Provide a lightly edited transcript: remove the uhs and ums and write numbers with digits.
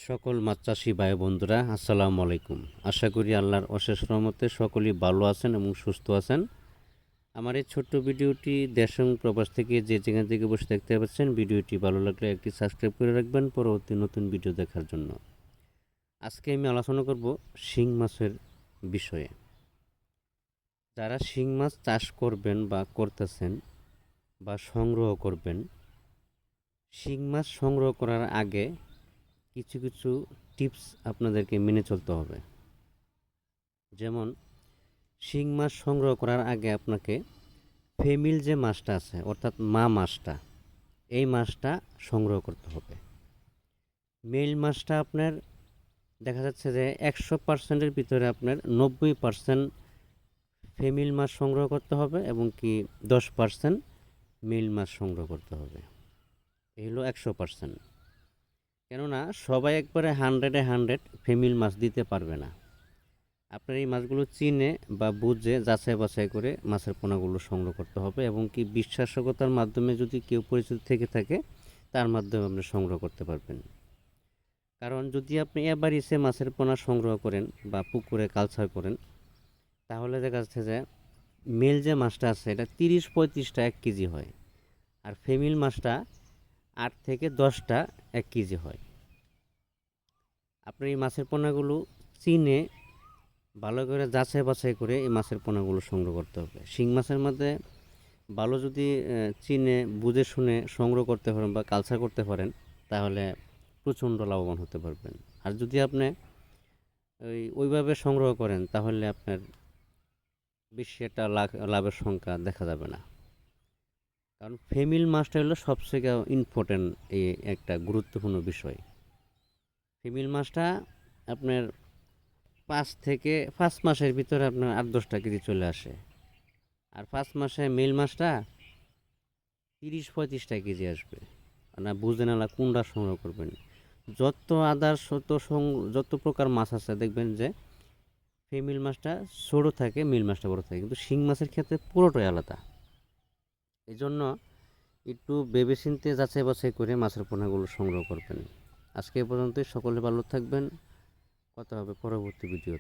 সকল মাছ চাষি ভাই বন্ধুরা আসসালামু আলাইকুম। আশা করি আল্লাহর অশেষ রহমতে সকলেই ভালো আছেন এবং সুস্থ আছেন। আমার এই ছোট্ট ভিডিওটি দেশ এবং প্রবাস থেকে যে যেখান থেকে বসে দেখতে পাচ্ছেন, ভিডিওটি ভালো লাগলে একটি সাবস্ক্রাইব করে রাখবেন পরবর্তী নতুন ভিডিও দেখার জন্য। আজকে আমি আলোচনা করব শিং মাছের বিষয়ে। যারা শিং মাছ চাষ করবেন বা করতেছেন বা সংগ্রহ করবেন, শিং মাছ সংগ্রহ করার আগে কিছু কিছু টিপস আপনাদেরকে মেনে চলতে হবে। যেমন শিং মাছ সংগ্রহ করার আগে আপনাকে ফেমিল যে মাছটা আছে অর্থাৎ মা মাছটা, এই মাছটা সংগ্রহ করতে হবে। মেল মাছটা আপনার দেখা যাচ্ছে যে 100%-এর ভিতরে আপনার 90% ফেমিল মাছ সংগ্রহ করতে হবে এবং কি 10% মেল মাছ সংগ্রহ করতে হবে। এই হলো 100%। কেননা সবাই একবারে 100-100 ফেমিল মাছ দিতে পারবে না। আপনার এই মাছগুলো চিনে বা বুঝে যাচাই বাছাই করে মাছের পোনাগুলো সংগ্রহ করতে হবে এবং কি বিশ্বাসযোগ্যতার মাধ্যমে যদি কেউ পরিচিত থেকে থাকে তার মাধ্যমে আপনি সংগ্রহ করতে পারবেন। কারণ যদি আপনি এবার এসে মাছের পোনা সংগ্রহ করেন বা পুকুরে কালচার করেন, তাহলে দেখা যাচ্ছে যে মেল যে মাছটা আছে এটা 30-35টা 1 কেজি হয়, আর ফিমেল মাছটা 8 থেকে 10টা 1 কেজি হয়। আপনি এই মাছের পোনাগুলো চিনে ভালো করে যাচাই বাছাই করে এই মাছের পোনাগুলো সংগ্রহ করতে হবে। শিং মাছের মধ্যে ভালো যদি চিনে বুঝে শুনে সংগ্রহ করতে পারেন বা কালচার করতে পারেন, তাহলে প্রচণ্ড লাভবান হতে পারবেন। আর যদি আপনি ওইভাবে সংগ্রহ করেন তাহলে আপনার বেশি একটা লাভের সংখ্যা দেখা যাবে না। কারণ ফিমেল মাছটা হলো সবথেকে ইম্পর্টেন্ট, এই একটা গুরুত্বপূর্ণ বিষয়। ফিমেল মাছটা আপনার 5 মাসের ভিতরে আপনার 8-10টা কেজি চলে আসে, আর 5 মাসে মেল মাছটা 30-35টা কেজি আসবে। না বুঝে নালা কোনটা সংগ্রহ করবেন। যত আদার্স যত প্রকার মাছ আছে দেখবেন যে ফিমেল মাছটা ছোট থাকে, মেল মাছটা বড় থাকে, কিন্তু শিং মাছের ক্ষেত্রে পুরোটাই আলাদা। এই জন্য একটু ভেবেচিন্তে যাচাই বাছাই করে মাছের পোনাগুলো সংগ্রহ করবেন। আজকে এ পর্যন্তই। সকলে ভালো থাকবেন। কথা হবে পরবর্তী ভিডিও।